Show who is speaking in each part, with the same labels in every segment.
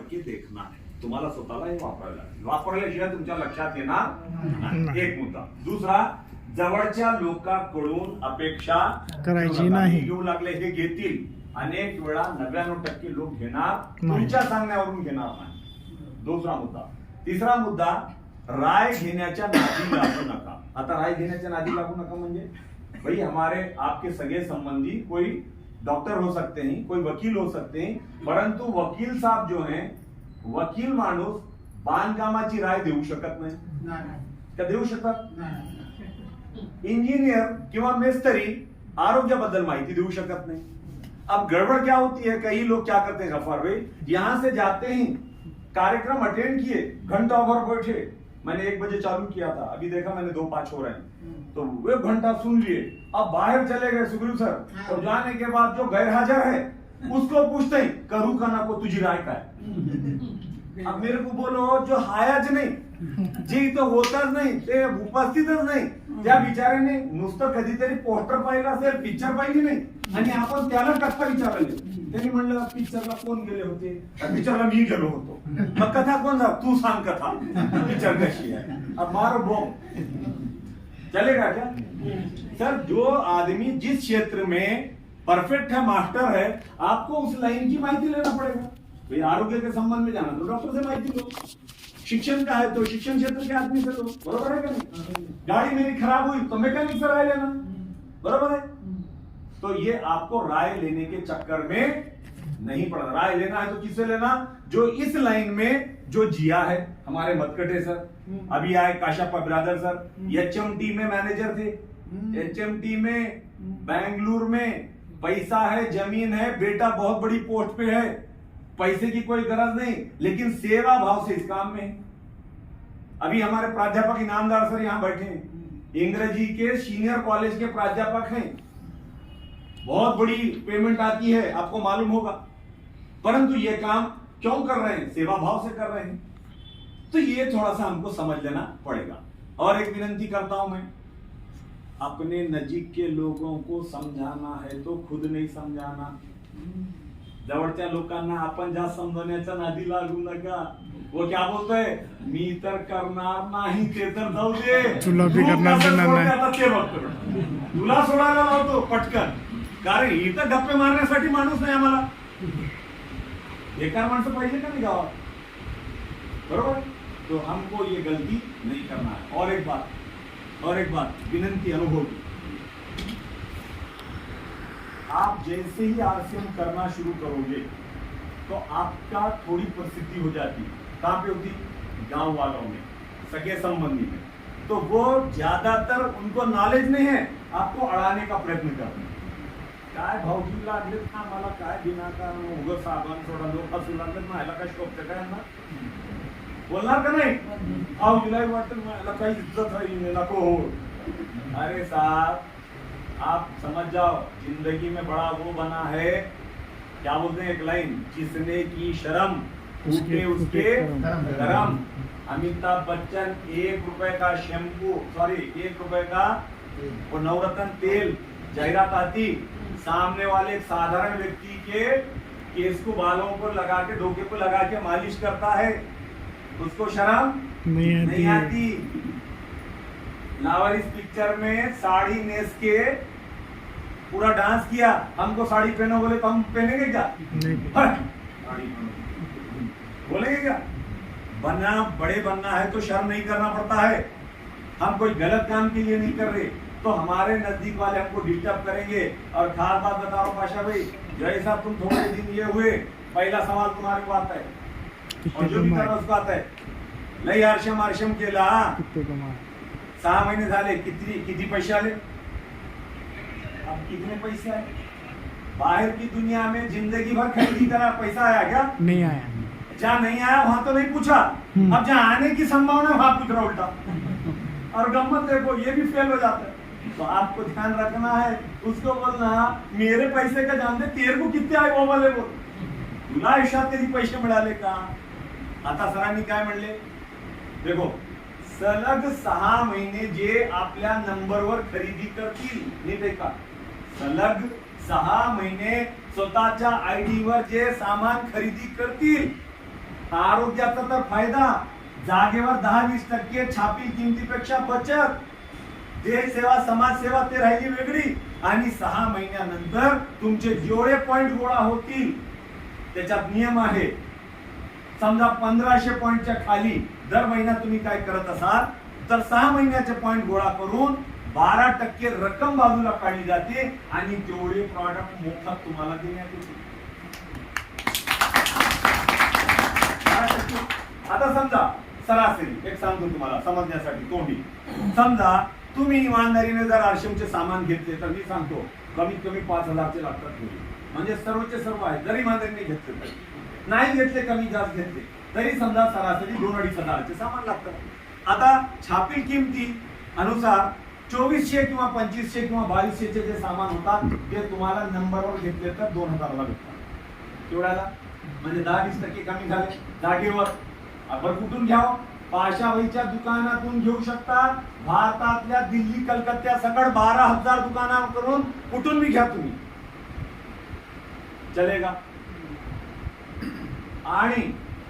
Speaker 1: करके देखना है. तुम्हाला स्वतःला हे वापरायला लागेल. वापरल्याशिवाय तुमच्या लक्षात येणार नाही. एक मुद्दा. दुसरा, जवळच्या लोकांकडून अपेक्षा
Speaker 2: करायची नाही.
Speaker 1: घेऊ लागले हे घेतील. अनेक वेळा 99% लोक घेणार, तुमच्या सांगण्यावरून घेणार नाही. दुसरा मुद्दा. तिसरा मुद्दा, राय घेण्याच्या नादी लागू नका. आता राय घेण्याच्या नादी लागू नका म्हणजे भाई हमारे आपके सगे संबंधी कोई डॉक्टर हो सकते हैं, कोई वकील हो सकते हैं, परंतु वकील साहब जो हैं, वकील माणूस बांधकामाची राय देऊ शकत नाही. का देऊ शकत? इंजीनियर किंवा मेस्तरी आरोग्याबद्दल माहिती देऊ शकत नाही. अब गड़बड़ क्या होती है, कई लोग क्या करते हैं गफार भाई, यहां से जाते हैं, कार्यक्रम अटेंड किए, घंटा भर बैठे. मैंने 1 बजे चालू किया था, अभी देखा मैंने 2:05 हो रहे हैं, तो वे घंटा सुन लिए. अब बाहर चले गए सुग्रीव सर, और जाने के बाद जो गैर हाजिर है उसको पूछते हैं करू का नको तुझी राय काय. अब मेरे को बोलो जो हायाच नाही, जे इथं होतच नाही, ते उपस्थितच नाही, त्या बिचाऱ्याने नुसतं कधीतरी पोस्टर पाहिलं असेल, पिक्चर पाहिली नाही, आणि आपण त्याला कथा विचारले. त्यांनी म्हणलं पिक्चरला कोण गेले होते? पिक्चरला मी गेलो होतो. मग कथा कोण जा, तू सांग कथा, पिक्चर कशी आहे. अब मारो बॉम्ब, चलेगा क्या? सर, जो आदमी जिस क्षेत्र में परफेक्ट है, मास्टर है, आपको उस लाइन की माहिती लेना पड़ेगा. भाई आरोग्य के संबंध में जाना तो डॉक्टर से माहिती लो, शिक्षण का है तो शिक्षण क्षेत्र के आदमी से लो. बरोबर है का नहीं? गाड़ी मेरी खराब हुई तो मैकेनिक से राय लेना. बरोबर है? तो ये आपको राय लेने के चक्कर में नहीं पड़ना. राय लेना है तो किससे लेना? जो इस लाइन में जो जिया है. हमारे मतकटे सर, अभी आए काशापा ब्रदर सर, HMT में मैनेजर थे. HMT में बेंगलुरु में पैसा है, जमीन है, बेटा बहुत बड़ी पोस्ट पे है, पैसे की कोई गरज नहीं, लेकिन सेवा भाव से इस काम में. अभी हमारे प्राध्यापक इनामदार सर यहां बैठे हैं, इंग्रजी के सीनियर कॉलेज के प्राध्यापक हैं, बहुत बड़ी पेमेंट आती है, आपको मालूम होगा, परंतु ये काम क्यों कर रहे हैं? सेवा भाव से कर रहे हैं. तो ये थोड़ा सा हमको समझ लेना पड़ेगा. और एक विनंती करता हूं मैं, अपने नजीक के लोगों को समझाना है तो खुद नहीं समझाना. जवळच्या लोकांना आपण जास्त समजवण्याच्या नादी लागू नका. वो क्या बोलतोय, मी तर करणार नाही, ते तर जाऊ दे,
Speaker 2: तुला बी करणार
Speaker 1: कसं
Speaker 2: देणार नाही.
Speaker 1: सोडते आता ते बघतो. तुला सोडायला लावतो पटकन, कारण इथं गप्पे मारण्यासाठी माणूस नाही आम्हाला. बेकार माणसं पाहिजे का नाही गावात? बरोबर. तो हमको ये गलती नहीं करना है. और एक बात विनंती, अनुभव, आप जैसे ही आरसीएम करना शुरू करोगे तो आपका थोड़ी प्रसिद्धि हो जाती है. कहां पे होती? गांव वालों में, सगे संबंधी में. तो वो ज्यादातर उनको नॉलेज नहीं है, आपको अड़ाने का प्रयत्न करते हैं. काय भाऊजी लागले ना मला, काय विनाकारण उगाच साबण सोडा, लोक हसू लागले, मला काय शोभतं काय ना, बोलणार का नाही? भाऊजीला वाटतं मला काही इज्जत आहे, नको. अरे साहब, आप समझ जाओ, जिंदगी में बड़ा वो बना है, क्या बोलते हैं एक लाइन, जिसने की शर्म टूटे उसके करम. अमिताभ बच्चन 1 रुपए का शैम्पू, 1 रुपए का वो नवरत्न तेल जाहिरात आती, सामने वाले एक साधारण व्यक्ति के केस को बालों पर लगा के, धोखे को लगा के मालिश करता है, उसको शर्म नहीं आती. लावारिस पिक्चर में साड़ी नेस के पूरा डांस किया, हमको साड़ी पहनो बोले तो हम पहनेंगे क्या? बोलेंगे क्या? बड़े बनना है तो शर्म नहीं करना पड़ता है. हम कोई गलत काम के लिए नहीं कर रहे, तो हमारे नजदीक वाले हमको डिस्टर्ब करेंगे. और खास बात बताओ पाशा भाई, जैसा तुम थोड़े दिन ये हुए, पहला सवाल तुम्हारे को आता है, और जो भी करना उसको आता है, लई आरशम केला, 6 महीने झाले, किती पैसे आले? अब कितने पैसे आए? बाहर की दुनिया में जिंदगी भर खरीदी करा, पैसा आया क्या?
Speaker 2: नहीं आया.
Speaker 1: जहाँ नहीं आया वहां तो नहीं पूछा, अब जहाँ आने की संभावना वहां पूछ रहा उल्टा. और गम्मत देखो, ये भी फेल हो जाता है. तो आपको ध्यान रखना है, उसको बोलना मेरे पैसे का जान दे, तेरे को कितने आए वो वाले बोल, तुला आयुष्यात कधी पैसे मिळाले का? आता सरांनी काय म्हणले, देखो, सलग 6 महिने जे आपल्या नंबरवर खरेदी करतील, नीट ऐका, सलग 6 महिने स्वतःच्या आयडी वर जे सामान खरेदी करतील आरोग्याचा तर फायदा, जागेवर 10-20% छापील किमतीपेक्षा बचत, देश सेवा समाज सेवा ते राहिली वेगळी, आणि 6 महिन्यानंतर तुमचे जेवढे पॉइंट गोळा होतील त्याच्यात नियम आहे. समजा 1500 पॉइंटच्या खाली दर महिना तुम्ही काय करत असाल तर 6 महिन्याचे पॉइंट गोळा करून 12% रक्कम बाजूला काढली जाते आणि तेवढे प्रॉडक्ट मोफत तुम्हाला देण्यात येते. 12%. आता समजा सरासरी एक सांगतो तुम्हाला समजण्यासाठी तोंडी, समजा तुम्ही इमानदारीने जर आरशमचे सामान घेतले तर मी सांगतो कमीत कमी 5000 लागतात, म्हणजे सर्वचे सर्व आहे. जर इमानदारीने घेतले तरी, नाही घेतले कमी जास्त घेतले तरी समजा सरासरी 2-2.5 हजाराचे सामान लागतात. आता छापील किमती अनुसार 2400 किंवा 2500 किंवा 2200 जे सामान होतात ते तुम्हाला नंबरवर घेतले तर 2000 ला भेटतात. तेवढ्याला म्हणजे 10-20% कमी झाले जागेवर. आपण कुठून घ्यावं? पाशाबाईच्या दुकानातून घेऊ शकतात. भारतातल्या दिल्ली कलकत्ता सकट 12,000 दुकानाकडून कुठून भी घ्या तुम्ही, चलेगा. आणि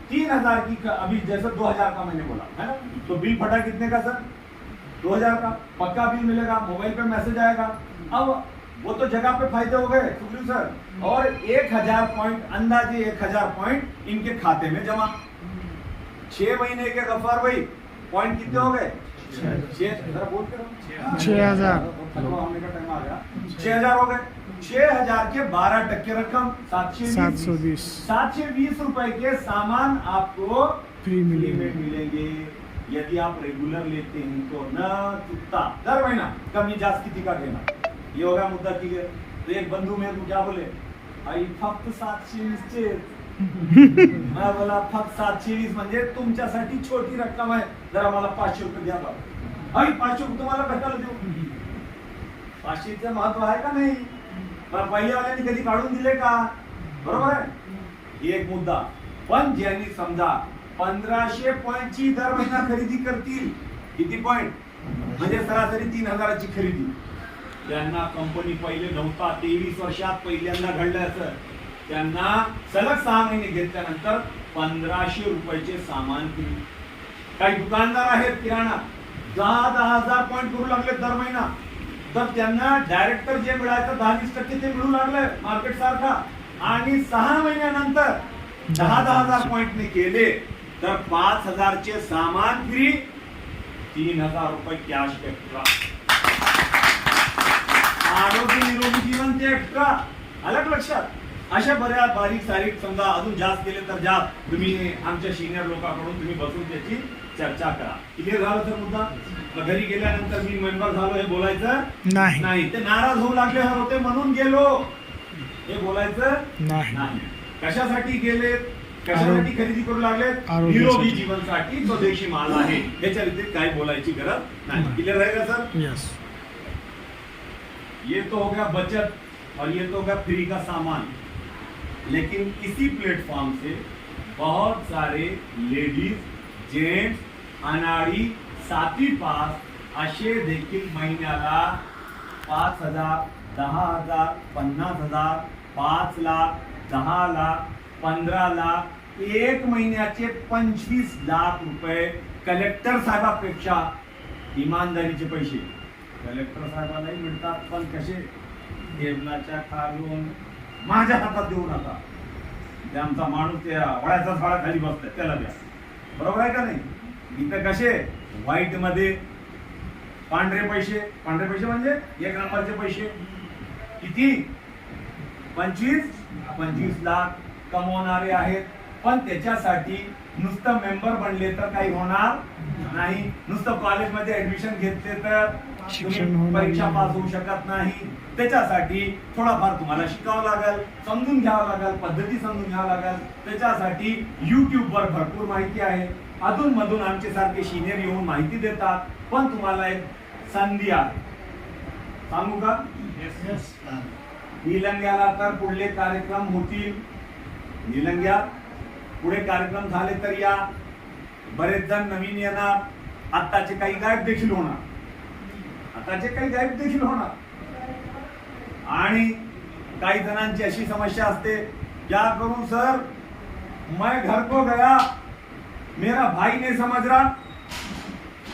Speaker 1: 3000 की अभी जैसे 2000 का मैंने बोला है ना, तो बिल फटा कितने का सर? 2000 का पक्का बिल मिलेगा, मोबाइल पे मैसेज आएगा. अब वो तो जगह पे फायदे हो गए सुखलू सर. और 1000 पॉइंट, अंदाजे 1000 पॉइंट इनके खाते में जमा. 6 महीने के गफ्फार भाई पॉइंट कितने हो गए? 6000 हो गए. 6000 के 12% रकम 720. 720 रुपए के सामान आपको फ्री में मिलेंगे. यदि आप रेगुलर लेते हैं तो न चुकता दर महीना कमी जास्त किती का घेना. ये होगा मुद्दा. ठीक है. तो एक बंधू मेरे को क्या बोले, आई फक्त 720 मला बोला फक्त 720 म्हणजे तुमच्यासाठी छोटी रक्कम आहे, जरा मला 500 रुपये द्या बाबा. आई 500 रुपये तुम्हाला भेटायला देऊ. 500चं महत्व आहे का नाही? पण पहिल्यावाल्यांनी कधी काढून दिले का? बरोबर आहे. एक मुद्दा. पण ज्यांनी समजा 1500 पॉइंटची दर महिना खरेदी करतील, किती पॉइंट म्हणजे सरासरी 3000ची खरेदी, त्यांना कंपनी पहिले नव्हता 23 वर्षात पहिल्यांदा घडलं असं, त्यांना सलग 6 महिने घेतल्यानंतर 1500 रुपयाचे सामान किती. काही दुकानदार आहेत किराणा 10,000 पॉइंट करू लागले दर महिना, तर त्यांना डायरेक्टर जे मिळायचं 10-20% ते मिळू लागले मार्केट सारखा. आणि 6 महिन्यानंतर 10,000 पॉइंटने केले तर 5000चे सामान फ्री, 3000 रुपये कॅश एक्स्ट्रा. आरोग्य निरोगी जीवन ते एक्स्ट्रा. अलग लक्षात. अशा बऱ्याच बारीक सारीक समजा अजून जास्त केले तर जास्त तुम्ही आमच्या सिनियर लोकांकडून तुम्ही बसून त्याची चर्चा करा. क्लिअर झालं तर मुद्दा. घरी गेल्यानंतर मी मेंबर झालो हे बोलायचं नाही. ते नाराज होऊ लागले होते म्हणून गेलो हे बोलायचं नाही. कशासाठी गेले, कशासाठी खरेदी करू लागले? निरोगी जीवनसाठी. तो देशी माल आहे, याच्या व्यतिरिक्त काही बोलायची गरज नाही. क्लिअर आहे का सर?
Speaker 2: यस.
Speaker 1: ये तो हो गया बचत और ये तो हो गया फ्री का सामान. लेकिन इसी प्लेटफॉर्म से बहुत सारे लेडीज, जेंट्स, अनाड़ी, साथी पास असे देखील महिन्याला 5000, 10,000, 50,000, 5 लाख, 10 लाख, 15 लाख, 1 महिन्याचे 25 लाख रुपये कलेक्टर साहेबापेक्षा इमानदारीचे पैसे कलेक्टर साहेबांनाही मिळतात. पण कसे? टेबलाच्या खालून माझ्या हातात देऊ नका. ते आमचा माणूस त्या वळ्याचा झाडाखाली बसलाय त्याला द्या. बरोबर आहे का नाही? इथं कसे व्हाईट मध्ये पांढरे पैसे. पांढरे पैसे म्हणजे 1 नंबरचे पैसे. किती? 25 लाख कमवणारे आहेत. पण त्याच्यासाठी नुसतं मेंबर बनले तर काही होणार नाही. नुसतं कॉलेजमध्ये ऍडमिशन घेतले तर तुम्ही परीक्षा पास होऊ शकत नाही. त्याच्यासाठी थोडाफार तुम्हाला शिकावं लागेल, समजून घ्यावं लागेल, पद्धती समजून घ्यावं लागेल. त्याच्यासाठी युट्यूबवर भरपूर माहिती आहे. अधून मधून आमचे सारखे सिनियर येऊन माहिती देतात. पण तुम्हाला एक संधी आहे, सांगू का? निलंग्याला तर पुढले कार्यक्रम होतील. निलंग्यात पुढे कार्यक्रम झाले तर या. बरेच जण नवीन येणार. आताचे काही गायब देखील होणार. आणि काही जणांची अशी समस्या असते, क्या करू सर, मैं घर को गया, मेरा भाई नहीं समझ रहा,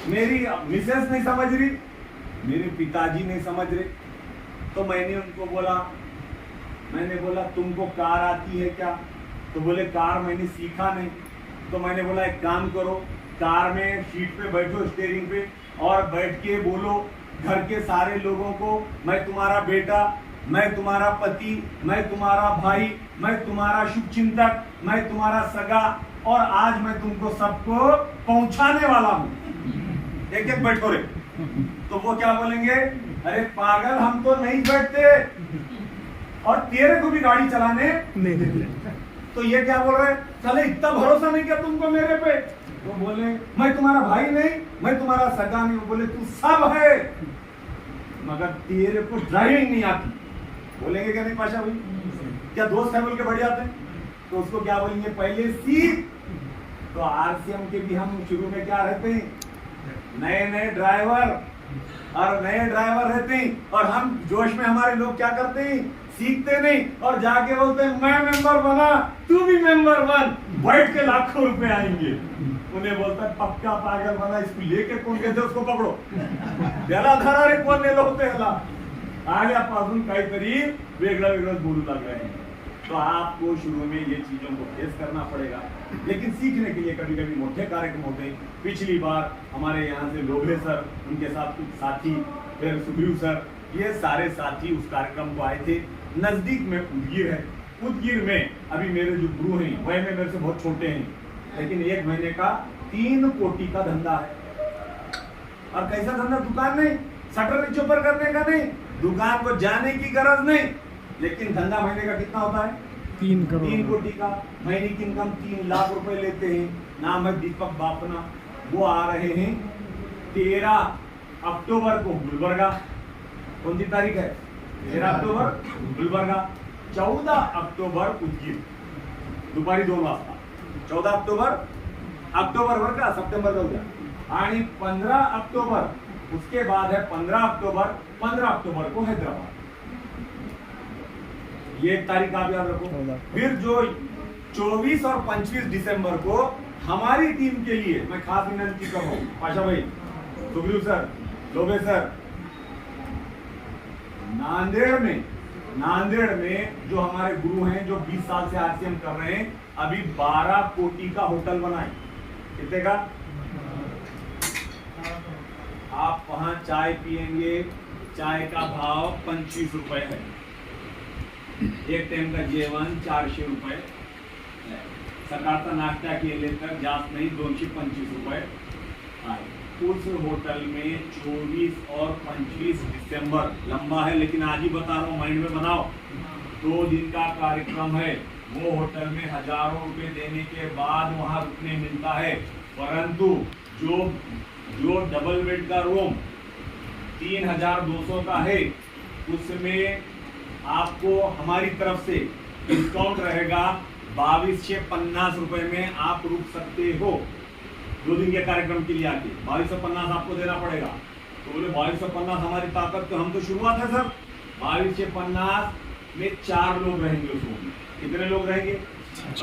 Speaker 1: मेरी मिसेस नहीं समझ रही, मेरे पिताजी नहीं समझ रहे। तो मैंने उनको बोला, तुमको कार आती है क्या? तो बोले कार मैंने सीखा नहीं। तो मैंने बोला एक काम करो, कार में सीट पे बैठो स्टीयरिंग पे और बैठ के बोलो घर के सारे लोगों को, मैं तुम्हारा बेटा, मैं तुम्हारा पति, मैं तुम्हारा भाई, मैं तुम्हारा शुभचिंतक, मैं तुम्हारा सगा, और आज मैं तुमको सबको पहुंचाने वाला हूं। एक एक बैठो रे। तो वो क्या बोलेंगे, अरे पागल हम तो नहीं बैठते और तेरे को भी गाड़ी चलाने
Speaker 2: नहीं देते।
Speaker 1: तो ये क्या बोल रहे, चले इतना भरोसा नहीं किया तुमको मेरे पे? तो बोले मैं तुम्हारा भाई नहीं, मैं तुम्हारा सगा नहीं। बोले तू सब है मगर तेरे को ड्राइविंग नहीं आती। बोलेंगे क्या नहीं पाशा भाई? क्या दोस्त है बोल के बढ़ जाते हैं? तो उसको क्या बोलेंगे, पहले सीख। तो आरसीएम के भी हम शुरू में क्या रहते हैं, नए नए ड्राइवर और नए ड्राइवर रहते हैं, और हम जोश में हमारे लोग क्या करते हैं, सीखते नहीं और जाके बोलते हैं मैं मेंबर बना, तू भी मेंबर बन, बैठ के लाखों रुपए आएंगे। उन्हें बोलता है पक्का पागल बना, इसको लेके कोण कहते उसको पकडो, त्याला धरा रे कोण नेलं होतं ह्याला। आल्यापासून काहीतरी वेगळं वेगळं बोलू लागलं है। तो आपको शुरू में ये चीजों को फेस करना पड़ेगा, लेकिन सीखने के लिए कभी कभी मोटे कार्यक्रम होते हैं। पिछली बार हमारे यहाँ से लोभे सर, उनके साथ कुछ साथी, फिर सुग्रीव सर, ये सारे साथी उस कार्यक्रम को आए थे। नजदीक में उदगीर है, उदगीर में अभी मेरे जो गुरु हैं वह में मेरे से बहुत छोटे हैं, लेकिन 1 महीने का 3 कोटी का धंधा है। और कैसा धंधा, दुकान नहीं, शटर नीचे ऊपर करने का नहीं, दुकान को जाने की गरज नहीं, लेकिन धंधा महीने का कितना होता है,
Speaker 2: 3 करोड़
Speaker 1: 3 कोटी का। महीने की इनकम 3 लाख रुपए लेते हैं। नाम है दीपक बापना। वो आ रहे हैं 13 अक्टूबर को गुलबर्गा। कौन सी तारीख है, 13 अक्टूबर गुलबर्गा, 14 अक्टूबर उदगीर, दुपारी 2 वाजता। 14 अक्टूबर वर का, सप्टेंबर का उद्या। आणि 15 अक्टूबर, उसके बाद है 15 अक्टूबर को हैदराबाद। ये एक तारीख आप याद रखो। फिर जो 24 और 25 दिसंबर को हमारी टीम के लिए मैं खास विनंती कर रहा हूँ, पाशा भाई, सुग्रीव सर, लोबे सर, नांदेड़ में जो हमारे गुरु हैं जो 20 साल से आरसीएम कर रहे हैं, अभी 12 कोटी का होटल बनाए। कितने का? आप वहां चाय पिएंगे, चाय का भाव 25 रुपए है, एक टाइम का जेवण 400 रुपए, सकाळचा नाश्ता केले तर जास्त नहीं 225 रुपए आहे। उस होटल में 24 और 25 दिसंबर, लंबा है लेकिन आज ही बता रहा हूँ, माइंड में बनाओ, 2 दिन का कार्यक्रम है। वो होटल में हजारों रुपए देने के बाद वहां रुकने मिलता है, परंतु जो डबल बेड का रूम 3200 का है, उसमें आपको हमारी तरफ से डिस्काउंट रहेगा। 2250 रुपए में आप रुक सकते हो 2 दिन के कार्यक्रम के लिए आके। 2250 आपको देना पड़ेगा। तो बोले 2250 हमारी ताकत, तो हम तो शुरुआत है सर। 2250 में 4 लोग रहेंगे उस रूम में। कितने लोग रहेंगे?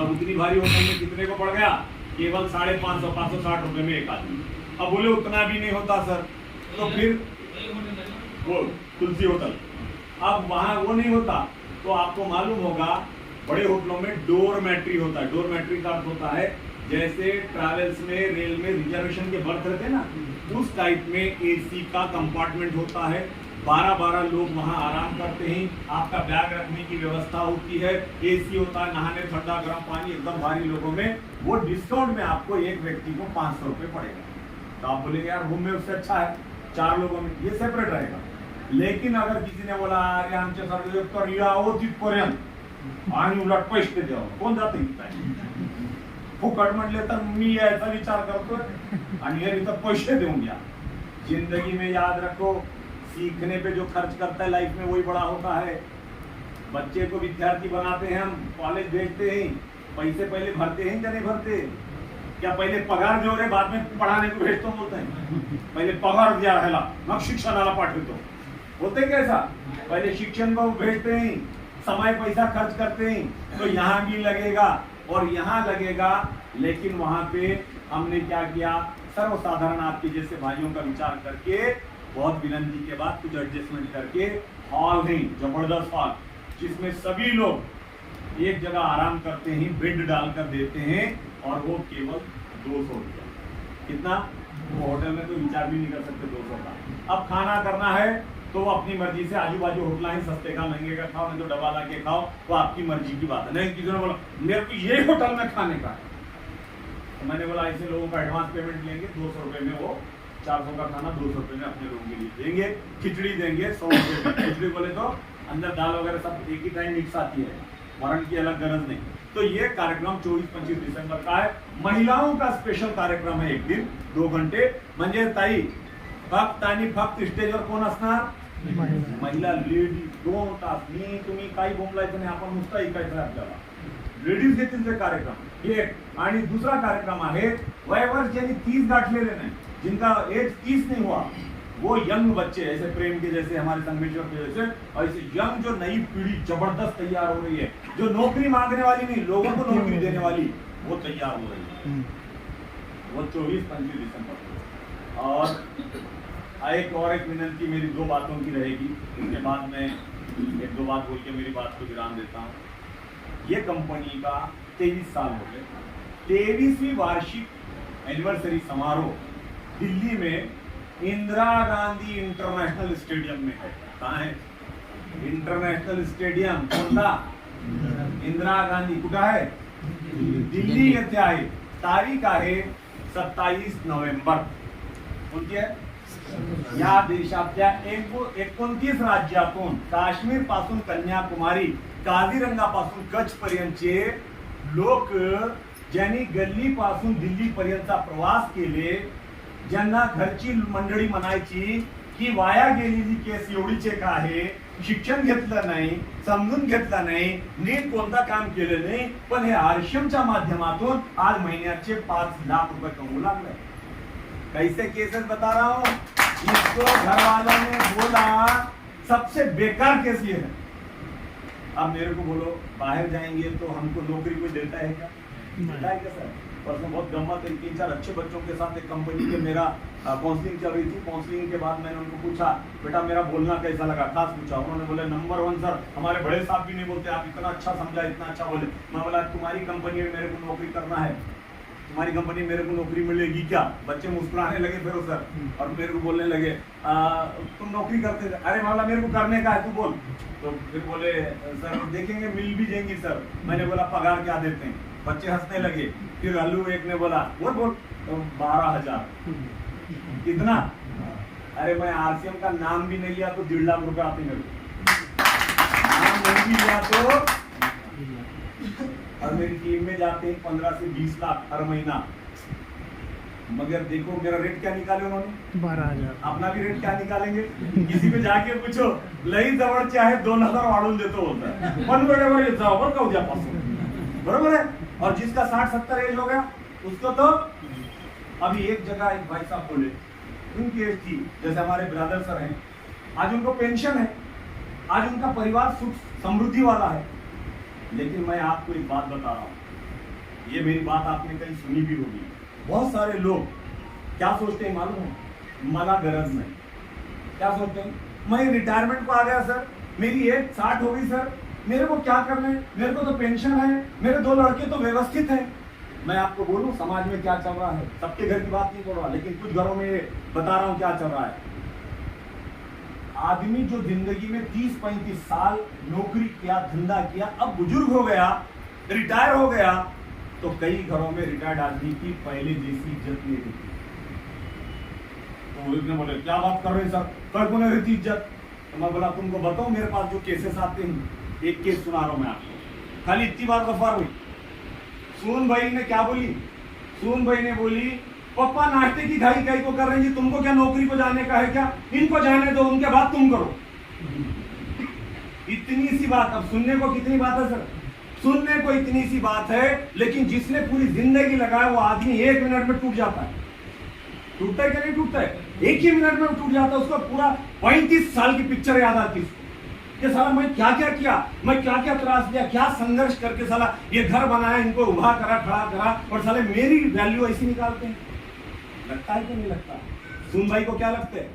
Speaker 1: अब उतनी भारी होटल में कितने को पड़ गया? केवल 550 560 रुपए में एक आदमी। अब बोले उतना भी नहीं होता सर, तो फिर वो तुलसी होटल, अब वहां वो नहीं होता, तो आपको मालूम होगा बड़े होटलों में डोरमेट्री होता है। डोरमेट्री का अर्थ होता है जैसे ट्रैवल्स में, रेल में रिजर्वेशन के बर्थ रहते हैं ना, उस टाइप में एसी का कंपार्टमेंट होता है। 12 लोग वहां आराम करते हैं, आपका बैग रखने की व्यवस्था होती है, एसी होता है, नहाने ठंडा गर्म पानी, एकदम भारी लोगों में वो डिस्काउंट में आपको एक व्यक्ति को 500 रुपए पड़ेगा। तो आप बोलेंगे यार रूम में उससे अच्छा है 4 लोगों में, ये सेपरेट रहेगा। लेकिन अगर किसी ने बोला अरे आमच्या सारखे तर यावं तिथपर्यंत आणि उलट पैसे द्यावं, कोण जातं इथं? फुकट म्हटले तर मी यायचा विचार करतोय आणि यार इथं पैसे देऊन द्या। जिंदगी में याद रखो, सीखने पे जो खर्च करता है लाइफ में वही बड़ा होता है। बच्चे को विद्यार्थी बनाते हैं हम, कॉलेज भेजते हैं, पैसे पहले भरते हैं क्या नहीं भरते? क्या पहले पगार जो रहे बाद में पढ़ाने को भेजतो बोलते हैं? पहले पगार दिया है मग शिक्षणाला पाठवतो, होते कैसा? पहले शिक्षण को भेजते हैं, समय पैसा खर्च करते हैं, तो यहाँ भी लगेगा। और यहाँ लगेगा। लेकिन वहां पे हमने क्या किया, सर्वसाधारण आपके जैसे भाइयों का विचार करके बहुत विनंती के बाद कुछ एडजस्टमेंट करके हॉल नहीं, जबरदस्त हॉल जिसमें सभी लोग एक जगह आराम करते हैं, बेड डालकर देते हैं और वो केवल 200 रुपया। कितना? वो होटल में तो विचार भी नहीं कर सकते 200 का। अब खाना करना है तो वो अपनी मर्जी से, आजू बाजू होटल है, सस्ते का महंगे का खाओ, नहीं तो डबा ला के खाओ, वो आपकी मर्जी की बात है। नहीं किसी ने बोला मेरे को ये होटल में खाने का है, तो मैंने बोला ऐसे लोगों का एडवांस पेमेंट लेंगे 200 रुपए में, वो 400 का खाना 200 रुपए में अपने लोगों के लिए देंगे। खिचड़ी देंगे 100 रुपए में। खिचड़ी बोले तो अंदर दाल वगैरह सब एक ही टाइम मिक्स आती है, वरण की अलग गरज नहीं। तो ये कार्यक्रम 24-25 दिसंबर का है। महिलाओं का स्पेशल कार्यक्रम है, एक दिन 2 घंटे। म्हणजे ताई फक्त आणि फक्त स्टेजवर कोण असणार? महिला लेडी 2 तास. मी तुम्ही काही बोंबलायचं नाही, आपण नुसतं ऐकायचं आहे आपल्याला. लेडीज घेतील ते कार्यक्रम एक. आणि दुसरा कार्यक्रम आहे वयवर्ष ज्यांनी 30 गाठलेले नाही, जिनका एज 30 नहीं हुआ, वो यंग बच्चे ऐसे प्रेम के जैसे हमारे संगमेश्वर के जैसे, ऐसे यंग जो नई पीढ़ी जबरदस्त तैयार हो रही है, जो नौकरी मांगने वाली नहीं, लोगों को नौकरी देने वाली, वो तैयार हो रही है। वो 24-25 दिसंबर को। और एक विनंती मेरी 2 बातों की रहेगी, उसके बाद मैं 1-2 बात बोल के मेरी बात को विराम देता हूँ। ये कंपनी का 23 साल हो गए। 23वीं वार्षिक एनिवर्सरी समारोह दिल्ली में इंदिरा गांधी इंटरनेशनल स्टेडियम में है। कहाँ है? इंटरनेशनल स्टेडियम कोणता? इंदिरा गांधी कुठं आहे? दिल्ली येथे आहे। तारीख आहे 27 नोव्हेंबर। कोणती आहे? या देशातल्या 29 राज्यातून, काश्मीर पासून कन्याकुमारी, काझीरंगापासून कच्छ पर्यंतचे लोक ज्यांनी गल्ली पासून दिल्ली पर्यंतचा प्रवास केले, ज्यांना घरची मंडळी म्हणायची की वाया गेलेली केस एवढीच एक आहे, शिक्षण घेतलं नाही, समजून घेतलं नाही, नीट कोणता काम केलं नाही, पण हे आरक्षमच्या माध्यमातून आज महिन्याचे 5 लाख रुपए कमवू लागले। कैसे केसेस बता रहा हूं, इसको घर वालों ने बोला सबसे बेकार केस ये है। अब मेरे को बोलो बाहर जाएंगे तो हमको नौकरी कोई देता है क्या? देता है क्या सर? परसों बहुत गम्मत है, 3-4 अच्छे बच्चों के साथ एक कंपनी के मेरा काउंसलिंग चल रही थी। काउंसलिंग के बाद मैंने उनको पूछा बेटा मेरा बोलना कैसा लगा, खास पूछा। उन्होंने बोले नंबर 1 सर, हमारे बड़े साहब भी नहीं बोलते, आप इतना अच्छा समझा, इतना अच्छा बोले। मैं बोला तुम्हारी कंपनी में मेरे को नौकरी करना है, तुम्हारी कंपनी में मेरे को नौकरी मिलेगी क्या? बच्चे मुस्कुराने लगे फिर सर, और मेरे को बोलने लगे तुम नौकरी करते थे? अरे मामला मेरे को करने का है, तू बोल। तो फिर बोले सर देखेंगे मिल भी जाएंगी सर। मैंने बोला पगार क्या देते हैं? बच्चे हंसने लगे। फिर अल्लू एक ने बोला बोल 12,000। कितना? अरे मैं आरसीएम का नाम भी नहीं लिया तो 1.5 लाख रुपए आते मेरे को। नाम नहीं भी लिया तो, और मेरी टीम में जाते हैं 15 से 20 लाख हर महीना। मगर देखो मेरा रेट क्या निकाले उन्होंने?
Speaker 2: 12,000।
Speaker 1: अपना भी रेट क्या निकालेंगे? किसी पे जाके पूछो लई जवळचे आहे 2,000 वाढवून देतो होता, पण वेळेवर येत जाओ बरं का उद्यापासून, बरोबर है। और जिसका 60-70 एज हो गया उसको तो अभी एक जगह एक भाई साहब बोले उनकी एज थी, जैसे हमारे ब्रदर सर हैं, आज उनको पेंशन है, आज उनका परिवार सुख समृद्धि वाला है। लेकिन मैं आपको एक बात बता रहा हूं, ये मेरी बात आपने कहीं सुनी भी होगी। बहुत सारे लोग क्या सोचते हैं मालूम है? मला गरज नहीं। क्या सोचते हैं? मैं रिटायरमेंट को आ गया सर, मेरी एज 60 हो गई सर, मेरे को क्या करना है, मेरे को तो पेंशन है, मेरे 2 लड़के तो व्यवस्थित हैं। मैं आपको बोलूं समाज में क्या चल रहा है, सबके घर की बात नहीं बोल रहा, लेकिन कुछ घरों में बता रहा हूं क्या चल रहा है। आदमी जो जिंदगी में 30-35 साल नौकरी किया, धंधा किया, अब बुजुर्ग हो गया, रिटायर हो गया, तो कई घरों में रिटायर्ड आदमी की पहले जैसी इज्जत नहीं रहती। तो उसने बोले क्या बात कर रहे हैं सर, कल को नहीं रहती इज्जत? तो मैं बोला तुमको बताओ मेरे पास जो केसेस आते हैं, एक केस सुना रहा हूं मैं आपको। खाली इतनी बात गफार हुई, सून भाई ने क्या बोली? सून भाई ने बोली पापा नाश्ते की घाई कई को कर रहे हैं जी, तुमको क्या नौकरी को जाने का है क्या? इनको जाने दो, उनके बाद तुम करो। इतनी सी बात। अब सुनने को कितनी बात है सर? सुनने को इतनी सी बात है, लेकिन जिसने पूरी जिंदगी लगाया वो आदमी 1 मिनट में टूट जाता है। टूटता है कि नहीं टूटता है? 1 ही मिनट में टूट जाता है, उसको पूरा 35 साल की पिक्चर याद आती है।
Speaker 3: कि साला मैं क्या क्या किया, मैं क्या क्या त्रास दिया, क्या संघर्ष करके साला ये घर बनाया, इनको उभा करा, खड़ा करा, और साले मेरी वैल्यू ऐसी निकालते हैं। लगता है कि नहीं लगता? सुन भाई को क्या लगता है?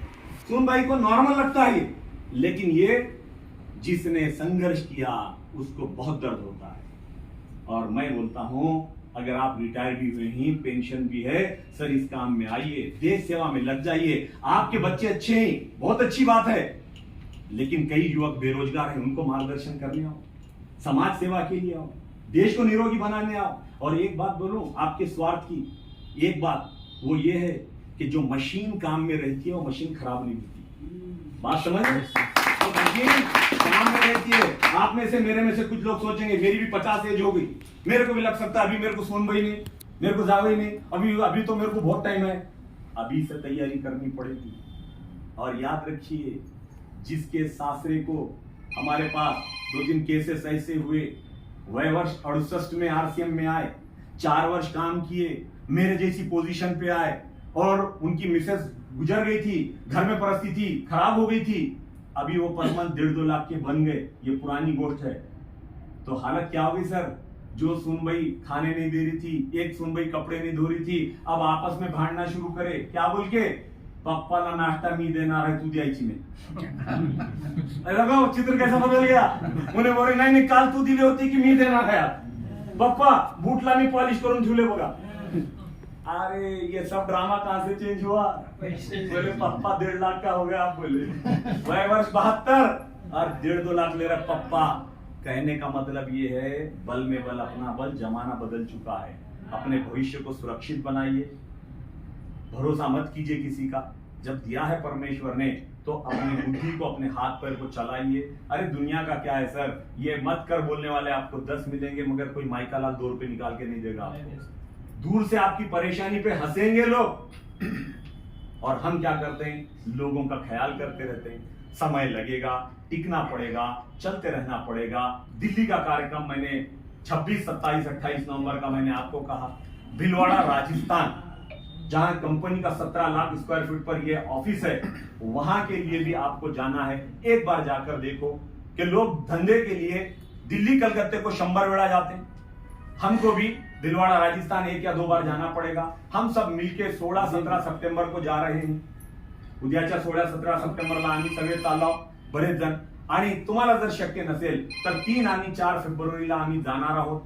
Speaker 3: सुन भाई को नॉर्मल लगता है ये, लेकिन ये जिसने संघर्ष किया उसको बहुत दर्द होता है। और मैं बोलता हूं, अगर आप रिटायर भी हुए हैं, पेंशन भी है, सर इस काम में आइए, देश सेवा में लग जाइए। आपके बच्चे अच्छे हैं, बहुत अच्छी बात है, लेकिन कई युवक बेरोजगार हैं, उनको मार्गदर्शन करने आओ, समाज सेवा के लिए आओ, देश को निरोगी बनाने आओ। और एक बात बोलूं आपके स्वार्थ की, एक बात वो ये है कि जो मशीन काम में रहती है वो मशीन खराब नहीं होती। बात समझ रहे? तो मशीन काम में रहती है। आप में से, मेरे में से कुछ लोग सोचेंगे मेरी भी 50 एज हो गई, मेरे को भी लग सकता है, अभी मेरे को सोन भाई नहीं, मेरे को जावे नहीं, अभी तो मेरे को बहुत टाइम है। अभी से तैयारी करनी पड़ेगी। और याद रखिए, जिसके सासरे को हमारे पास 2-3 केसेस ऐसे हुए, वह वर्ष 68 में आरसीएम में आए, 4 वर्ष काम किए, मेरे जैसी पोजीशन पे आए, और उनकी मिसेस गुजर गई थी, घर में परिस्थिति खराब हो गई थी, अभी वो पर मंथ 1.5-2 लाख के बन गए। ये पुरानी गोष्ट है। तो हालत क्या होगी सर? जो सुनबई खाने नहीं दे रही थी, एक सुनबई कपड़े नहीं धो रही थी, अब आपस में भांडना शुरू करे, क्या बोल के, पप्पाला नाश्ता मी देणार है, तू द्यायची नाही। अरे बघा चित्र कैसा बदल गया। उन्हें बोले नाही काल तू दिली होती की मी देणार है, पप्पा बूटला मी पॉलिश करून ठेवले बघा। अरे ये सब ड्रामा कहां से चेंज हुआ? बोले पप्पा 1.5 लाख का हो गया, आप बोले वह वर्ष 72 और 1.5-2 लाख ले रहा पप्पा। कहने का मतलब ये है, बल में बल अपना बल, जमाना बदल चुका है। अपने भविष्य को सुरक्षित बनाइए, भरोसा मत कीजिए किसी का। जब दिया है परमेश्वर ने तो अपनी बुद्धि को, अपने हाथ पैर को चलाइए। अरे दुनिया का क्या है सर, ये मत कर बोलने वाले आपको 10 मिलेंगे, मगर कोई माइका लाल 2 रुपए निकाल के नहीं देगा आपको। दूर से आपकी परेशानी पे हंसेंगे लोग, और हम क्या करते हैं, लोगों का ख्याल करते रहते हैं। समय लगेगा, टिकना पड़ेगा, चलते रहना पड़ेगा। दिल्ली का कार्यक्रम मैंने 26, 27, 28 नवंबर का मैंने आपको कहा, भीलवाड़ा राजस्थान, जहां कंपनी का 17 लाख स्क्वायर फीट पर यह ऑफिस है, वहां के लिए भी आपको जाना है। एक बार जाकर देखो कि लोग धंधे के लिए दिल्ली कलकत्ते को 100 वेळा जाते हैं, हमको भी भीलवाड़ा राजस्थान 1 या 2 बार जाना पड़ेगा। हम सब मिलके 16-17 सप्टेंबर को जा रहे हैं। उद्याच्या 16-17 सप्टेंबरला आम्ही सगळे चाललो, बरेच जण। आणि तुम्हाला जर शक्य नसेल तर 3 आणि 4 फेब्रुवारीला आम्ही जाणार आहोत।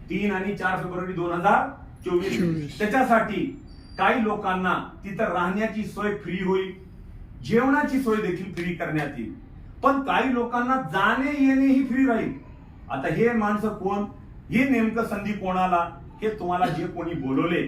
Speaker 3: 3 आणि 4 फेब्रुवारी 2024। त्याच्यासाठी काही लोकांना तिथं राहण्याची सोय फ्री होईल, जेवणाची सोय देखील फ्री करण्यात येईल, पण काही लोकांना जाणे येणे ही फ्री राहील। आता हे माणसं कोण, हे नेमकं संधी कोणाला, हे तुम्हाला जे कोणी बोलवले,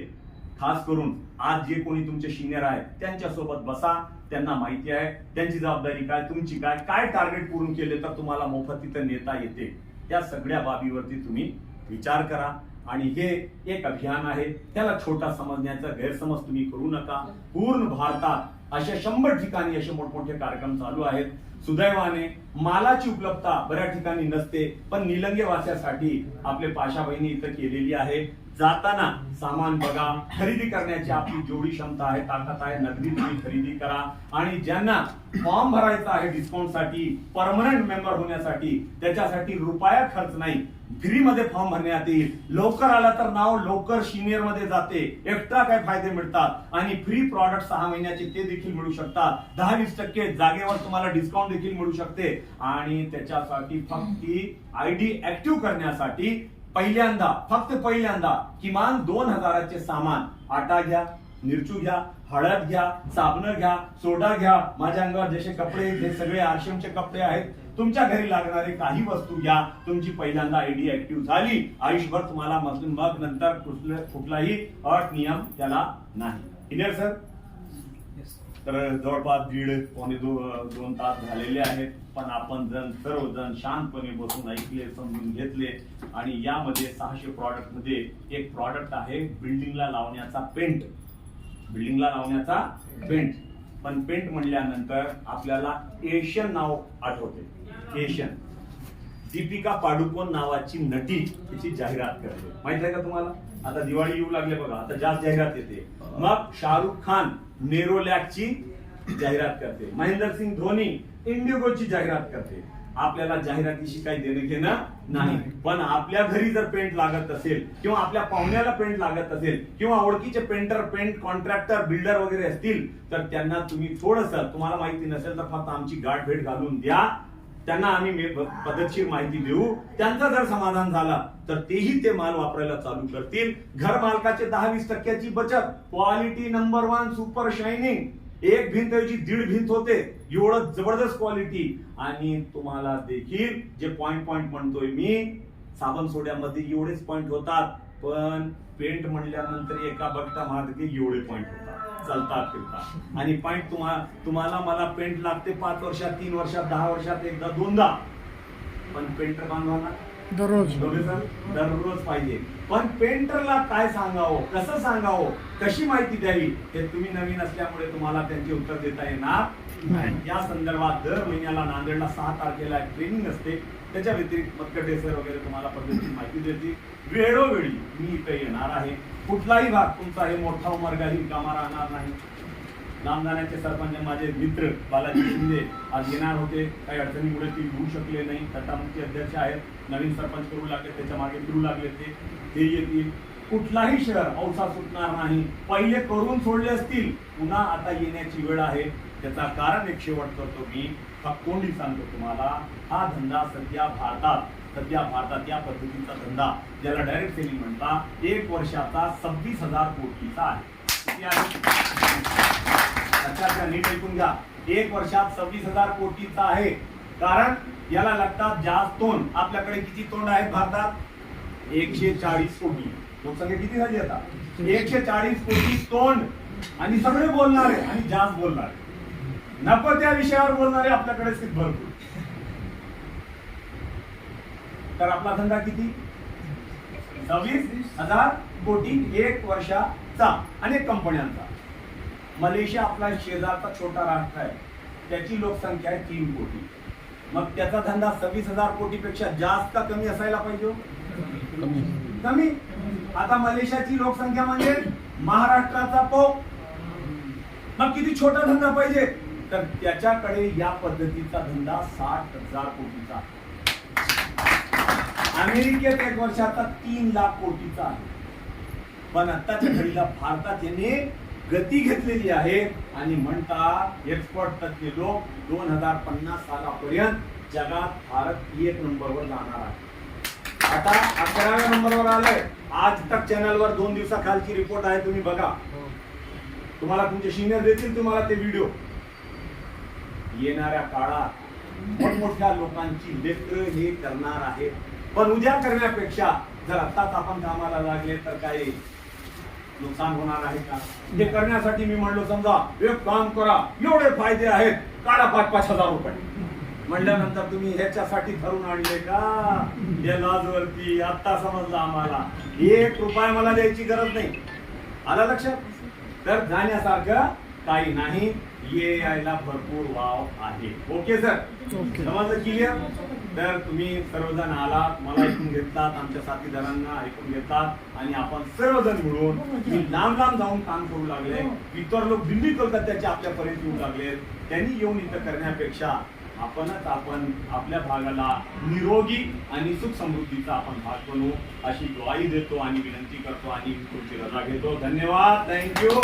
Speaker 3: खास करून आज जे कोणी तुमचे सिनियर आहेत त्यांच्यासोबत बसा, त्यांना माहिती आहे त्यांची जबाबदारी काय, तुमची काय, काय टार्गेट पूर्ण केले तर तुम्हाला मोफत तिथं नेता येते, त्या सगळ्या बाबीवरती तुम्ही विचार करा। आणि हे एक अभियान आहे, त्याला छोटा समजण्याचा गैरसमज तुम्ही करू नका। पूर्ण भारतात अशा 100 ठिकाणी असे मोठमोठे कार्यक्रम चालू आहेत। सुदैवाने मालाची उपलब्धता बऱ्याच ठिकाणी नसते, पण निलंगे वासियासाठी आपले पाशा बहिणी इथं केलेली आहे। जाताना सामान बघा, खरेदी करण्याची आपली जेवढी क्षमता आहे, ताकद आहे, नगदी तुम्ही खरेदी करा। आणि ज्यांना फॉर्म भरायचा आहे डिस्काउंट साठी, परमनंट मेंबर होण्यासाठी, त्याच्यासाठी रुपया खर्च नाही, फ्री मध्ये फॉर्म भरण्यात येईल। लवकर आला तर नाव लवकर सिनियर मध्ये जाते, एक्स्ट्रा काय फायदे मिळतात, आणि फ्री प्रॉडक्ट 6 महिन्याचे ते देखील मिळू शकतात। 10-20% जागेवर तुम्हाला डिस्काउंट देखील मिळू शकते। आणि त्याच्यासाठी फक्त आयडी ऍक्टिव्ह करण्यासाठी फक्त पहिल्यांदा किमान 2000चे सामान, आटा घ्या, मिरचू घ्या, हळद घ्या, साबण घ्या, सोडा घ्या, माझ्या अंगावर जसे कपडे, हे सगळे आरशीएमचे कपडे आहेत, तुमच्या घरी लागणारे काही वस्तू घ्या। तुमची पहिल्यांदा आयडी ऍक्टिव्ह झाली, आयुष्यभर तुम्हाला मग नंतर कुठलाही अट नियम त्याला नाही। Clear sir? तर जवळपास 1.5-2 तास झालेले आहेत, पण आपण सर्वजण शांतपणे बसून ऐकले, समजून घेतले। आणि यामध्ये 600 प्रॉडक्ट मध्ये एक प्रॉडक्ट आहे बिल्डिंगला लावण्याचा पेंट। बिल्डिंगला लावण्याचा पेंट, पण पेंट म्हणल्यानंतर आपल्याला एशियन नाव आठवते। एशियन दीपिका पाडुकोन नावाची नटी तिची जाहिरात करते, माहिती आहे का तुम्हाला? आता दिवाळी येऊ लागले बघा, आता जास्त जाहिरात येते। मग शाहरुख खान नेरोलॅकची जाहिरात करते, महेंद्रसिंग धोनी इंडिगोची जाहिरात करते. आपल्याला जाहिरातीशी काही देणं घेणं नाही. पण आपल्या घरी जर पेंट लागत असेल किंवा आपल्या पाहुण्याला पेंट लागत असेल किंवा ओळखीचे पेंटर, पेंट कॉन्ट्रॅक्टर, बिल्डर वगैरे असतील तर त्यांना तुम्ही थोडंसं, तुम्हाला माहिती नसेल तर फक्त आमची गाठ भेट घालून द्या, त्यांना आम्ही पद्धतशीर माहिती देऊ. त्यांचा जर समाधान झाला तर तेही ते माल वापरायला चालू करतील. घर मालकाचे 10-20% बचत, क्वालिटी नंबर 1, सुपर शायनिंग, एक भिंत ऐवजी 1.5 भिंत होते, एवढं जबरदस्त क्वालिटी. आणि तुम्हाला देखील जे पॉइंट म्हणतोय मी, साबण सोड्यामध्ये एवढेच पॉइंट होतात, पण पेंट म्हणल्यानंतर एका बघता मागे एवढे पॉइंट होतात, चालतात फिरतात. आणि पॉइंट तुम्हाला मला पेंट लागते 5 वर्षात, 3 वर्षात, 10 वर्षात एकदा दोनदा, पण पेंटर बांधवांना दररोज पाहिजे. पण पेंटरला काय सांगावं, कसं सांगावं, कशी माहिती द्यावी हे तुम्ही नवीन असल्यामुळे तुम्हाला त्यांचे उत्तर देता येणार नाही. या संदर्भात दर महिन्याला नांदेडला 6 तारखेला ट्रेनिंग असते. त्याच्या व्यतिरिक्त मतकटे सर वगैरे तुम्हाला पद्धतीची माहिती देतील. वेळोवेळी मी इथे येणार आहे. कुठलाही भाग तुमचा हे मोठा उमरगाही कामा राहणार नाही. लांबदाण्याचे सरपंच माझे मित्र बालाजी शिंदे आज येणार होते, काही अडचणीमुळे ते येऊ शकले नाही. तटामुखचे अध्यक्ष आहेत, नवीन सरपंच करू लागले, त्याच्या मागे फिरू लागले, ते येतील. कुठलाही शहर औसा सुटणार नाही. पहिले करून सोडले असतील, पुन्हा आता येण्याची वेळ आहे. त्याचा कारण एक शेवट करतो मी, तोंडी सांगतो तुम्हाला. हा धंदा सध्या भारतात या पद्धतीचा धंदा, ज्याला डायरेक्ट सेलिंग म्हणतात, 1 वर्षाचा 26,000 कोटीचा आहे. लक्षात नीट ऐकून घ्या. 1 वर्षात 26,000 कोटीचा आहे. कारण याला लागतात जास्त तोंड. आपल्याकडे किती तोंड आहेत भारतात? 140 कोटी. लोकसंख्या किती झाली आता? 140 कोटी तोंड. आणि सगळे बोलणारे आणि जास्त बोलणारे, नको त्या विषयावर बोलणारे आपल्याकडे भरपूर. तर आपला धंदा किती? 26,000 कोटी 1 वर्षाचा. अनेक कंपन्यांचा. मलेशिया आपला शेजारचा छोटा राष्ट्र आहे, त्याची लोकसंख्या आहे 3 कोटी. मग त्याचा धंदा 26,000 कोटीपेक्षा जास्त का कमी असायला पाहिजे? कमी. आता मलेशियाची लोकसंख्या म्हणजे महाराष्ट्राचा मग किती छोटा धंदा पाहिजे? तर त्याच्याकडे या पद्धतीचा धंदा 60,000 कोटीचा. अमेरिकेत 1 वर्षाचा 3 लाख कोटीचा आहे. पण आताच्या घडीला भारतात याने गती घेतलेली आहे आणि म्हणतात एक्सपर्ट तज्ञ लोक 2050 सालापर्यंत जगात भारत 1 नंबरवर जाणार आहे. आता 11व्या नंबरवर आलंय. आज तक चॅनलवर 2 दिवसाखालची रिपोर्ट आहे, तुम्ही बघा. तुम्हाला तुमचे सिनियर देतील तुम्हाला ते व्हिडिओ. येणाऱ्या काळात मोठमोठ्या लोकांची लेकरं हे करणार आहेत. पण उद्या करण्यापेक्षा जर आताच आपण कामाला लागले तर काही नुकसान होणार आहे का? हे करण्यासाठी मी म्हणलो, समजा एक काम करा, एवढे फायदे आहेत, काढा 5-5 हजार रुपये. म्हणल्यानंतर तुम्ही ह्याच्यासाठी ठरून आणले का? या लॉजवरती आता समजलं आम्हाला. 1 रुपया मला द्यायची गरज नाही. आला लक्षात? तर जाण्यासारखं काही नाही. यायला भरपूर वाव आहे. ओके सर, समजलं? क्लिअर? तर तुम्ही सर्वजण आलात, मला ऐकून घेतलात, आमच्या साथीदारांना ऐकून घेतलात आणि आपण सर्वजण मिळून मी लांब जाऊन काम करू लागले. इतर लोक दिल्ली कोलकात्याचे आपल्यापर्यंत येऊ लागले. त्यांनी येऊन इथं करण्यापेक्षा आपण आपल्या भागाला निरोगी आणि सुख समृद्धीचा आपण भाग बनवू अशी ग्वाही देतो आणि विनंती करतो आणि तुमची रजा घेतो. धन्यवाद. थँक्यू.